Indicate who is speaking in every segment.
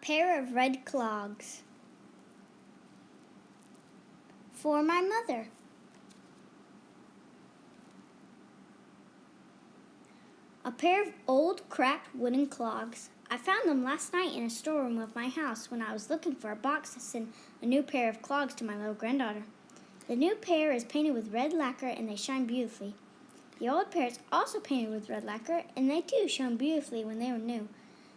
Speaker 1: pair of red clogs. For my mother. A pair of old, cracked wooden clogs. I found them last night in a storeroom of my house when I was looking for a box to send a new pair of clogs to my little granddaughter. The new pair is painted with red lacquer and they shine beautifully. The old pair is also painted with red lacquer and they too shone beautifully when they were new.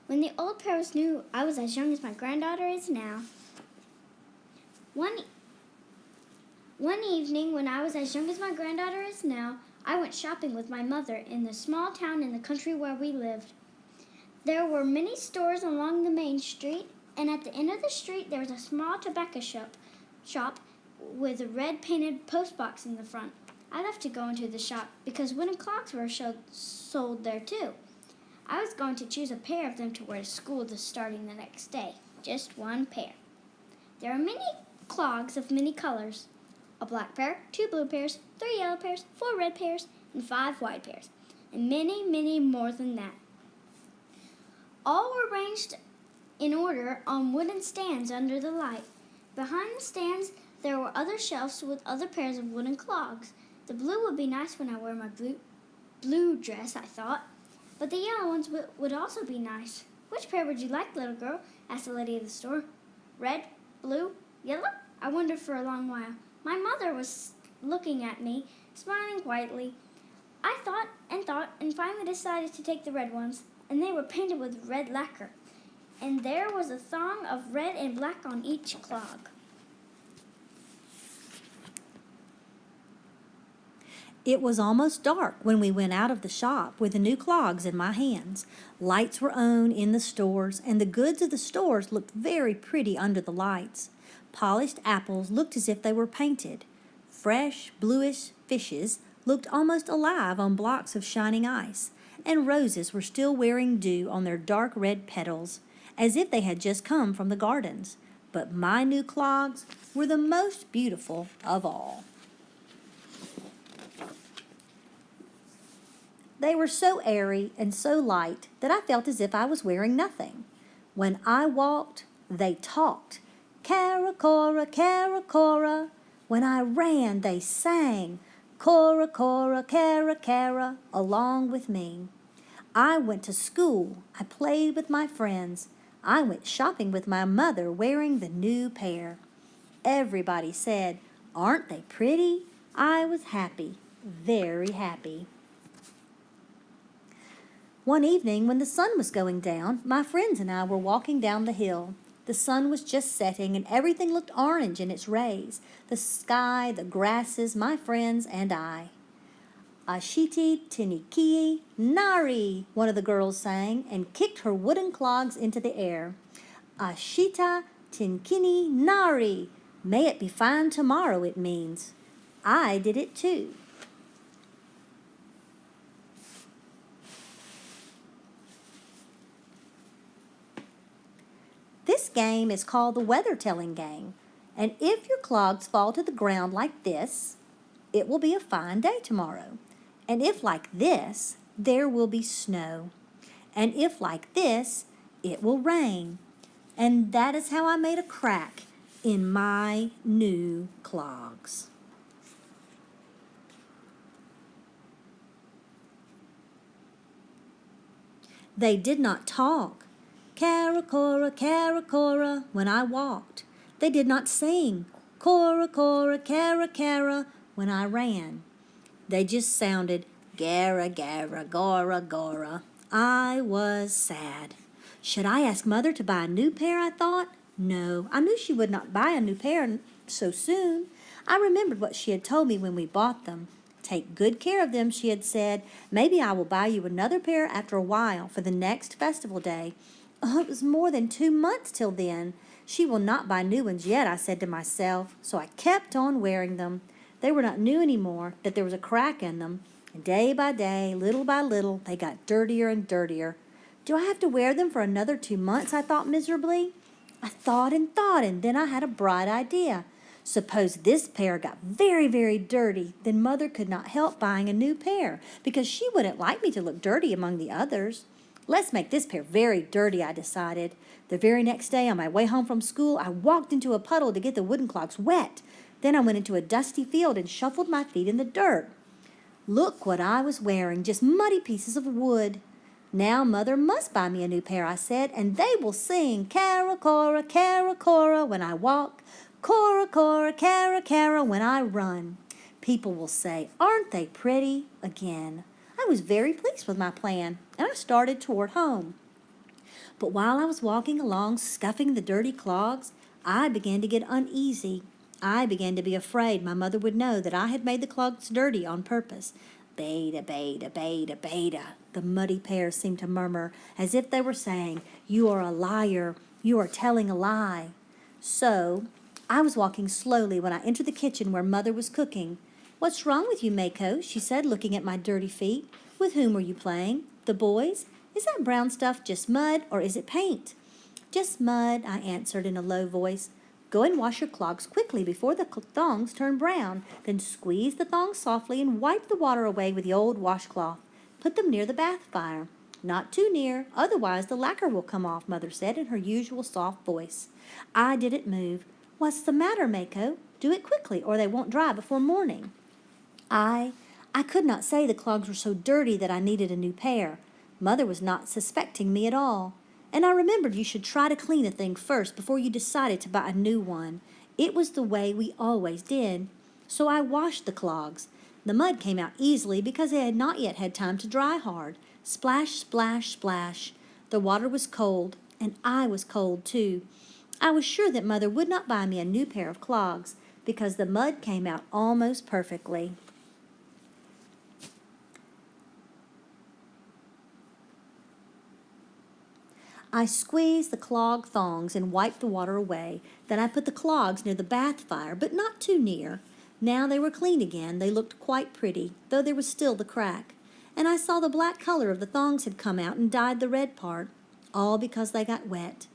Speaker 1: When the old pair was new, I was as young as my granddaughter is now. One evening, when I was as young as my granddaughter is now, I went shopping with my mother in the small town in the country where we lived. There were many stores along the main street, and at the end of the street there was a small tobacco shop with a red painted postbox in the front. I left to go into the shop because wooden clocks were sold there too. I was going to choose a pair of them to wear to school starting the next day. Just one pair. There are many clogs of many colors. A black pair, 2 blue pairs, 3 yellow pairs, 4 red pairs, and 5 white pairs, and many, many more than that. All were arranged in order on wooden stands under the light. Behind the stands, there were other shelves with other pairs of wooden clogs. The blue would be nice when I wear my blue dress, I thought, but the yellow ones would also be nice. Which pair would you like, little girl? Asked the lady of the store. Red, blue, yellow? I wondered for a long while. My mother was looking at me, smiling quietly. I thought, and finally decided to take the red ones, and they were painted with red lacquer, and there was a thong of red and black on each clog.
Speaker 2: It was almost dark when we went out of the shop with the new clogs in my hands. Lights were on in the stores, and the goods of the stores looked very pretty under the lights. Polished apples looked as if they were painted. Fresh, bluish fishes looked almost alive on blocks of shining ice, and roses were still wearing dew on their dark red petals, as if they had just come from the gardens. But my new clogs were the most beautiful of all. They were so airy and so light that I felt as if I was wearing nothing. When I walked, they talked. Caracora, caracora. When I ran, they sang. Cora, cora, cara, cara, along with me. I went to school. I played with my friends. I went shopping with my mother wearing the new pair. Everybody said, "Aren't they pretty?" I was happy, very happy. One evening, when the sun was going down, my friends and I were walking down the hill. The sun was just setting, and everything looked orange in its rays. The sky, the grasses, my friends, and I. Ashiti Tinikii Nari, one of the girls sang, and kicked her wooden clogs into the air. Ashita Tinkini Nari, may it be fine tomorrow, it means. I did it too. This game is called the weather-telling game, and if your clogs fall to the ground like this, it will be a fine day tomorrow. And if like this, there will be snow. And if like this, it will rain. And that is how I made a crack in my new clogs. They did not talk. Caracora, caracora, when I walked. They did not sing. Cora, cora, cara, cara, when I ran. They just sounded gara, gara, gora, gora. I was sad. Should I ask Mother to buy a new pair, I thought? No, I knew she would not buy a new pair so soon. I remembered what she had told me when we bought them. Take good care of them, she had said. Maybe I will buy you another pair after a while for the next festival day. Oh, it was more than 2 months till then. She will not buy new ones yet, I said to myself, so I kept on wearing them. They were not new anymore, that there was a crack in them, and day by day, little by little, they got dirtier and dirtier. Do I have to wear them for another 2 months, I thought miserably. I thought, and then I had a bright idea. Suppose this pair got very, very dirty, then Mother could not help buying a new pair, because she wouldn't like me to look dirty among the others. Let's make this pair very dirty, I decided. The very next day, on my way home from school, I walked into a puddle to get the wooden clogs wet. Then I went into a dusty field and shuffled my feet in the dirt. Look what I was wearing, just muddy pieces of wood. Now Mother must buy me a new pair, I said, and they will sing Caracora, when I walk, Cora, Cara, when I run. People will say, aren't they pretty? Again. I was very pleased with my plan, and I started toward home. But while I was walking along, scuffing the dirty clogs, I began to get uneasy. I began to be afraid my mother would know that I had made the clogs dirty on purpose. Beta, the muddy pair seemed to murmur, as if they were saying, you are a liar, you are telling a lie. So, I was walking slowly when I entered the kitchen where Mother was cooking. What's wrong with you, Mako? She said, looking at my dirty feet. With whom were you playing? The boys? Is that brown stuff just mud, or is it paint? Just mud, I answered in a low voice. Go and wash your clogs quickly before the thongs turn brown. Then squeeze the thongs softly and wipe the water away with the old washcloth. Put them near the bath fire. Not too near, otherwise the lacquer will come off, Mother said in her usual soft voice. I didn't move. What's the matter, Mako? Do it quickly, or they won't dry before morning. I could not say the clogs were so dirty that I needed a new pair. Mother was not suspecting me at all. And I remembered you should try to clean a thing first before you decided to buy a new one. It was the way we always did. So I washed the clogs. The mud came out easily because it had not yet had time to dry hard. Splash, splash, splash. The water was cold, and I was cold too. I was sure that Mother would not buy me a new pair of clogs because the mud came out almost perfectly. I squeezed the clog thongs and wiped the water away. Then I put the clogs near the bath fire, but not too near. Now they were clean again. They looked quite pretty, though there was still the crack. And I saw the black color of the thongs had come out and dyed the red part, all because they got wet.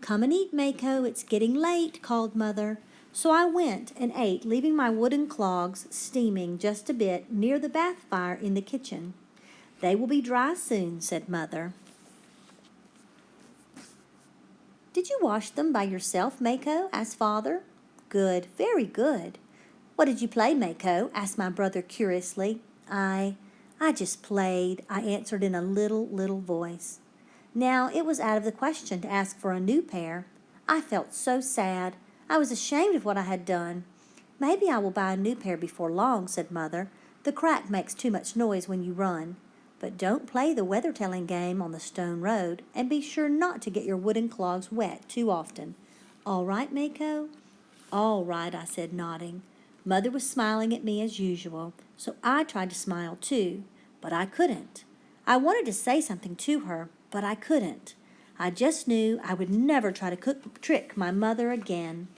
Speaker 2: Come and eat, Mako. It's getting late, called Mother. So I went and ate, leaving my wooden clogs steaming just a bit near the bath fire in the kitchen. They will be dry soon, said Mother. Did you wash them by yourself, Mako? Asked Father. Good, very good. What did you play, Mako? Asked my brother curiously. I just played, I answered in a little voice. Now it was out of the question to ask for a new pair. I felt so sad. I was ashamed of what I had done. Maybe I will buy a new pair before long, said Mother. The crack makes too much noise when you run. But don't play the weather-telling game on the stone road, and be sure not to get your wooden clogs wet too often. All right, Mako? All right, I said, nodding. Mother was smiling at me as usual, so I tried to smile too, but I couldn't. I wanted to say something to her, but I couldn't. I just knew I would never try to trick my mother again.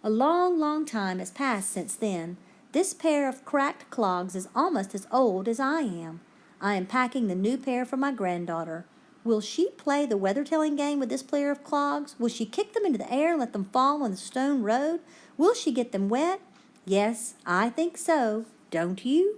Speaker 2: A long time has passed since then. This pair of cracked clogs is almost as old as I am. I am packing the new pair for my granddaughter. Will she play the weather-telling game with this pair of clogs? Will she kick them into the air and let them fall on the stone road? Will she get them wet? Yes, I think so. Don't you?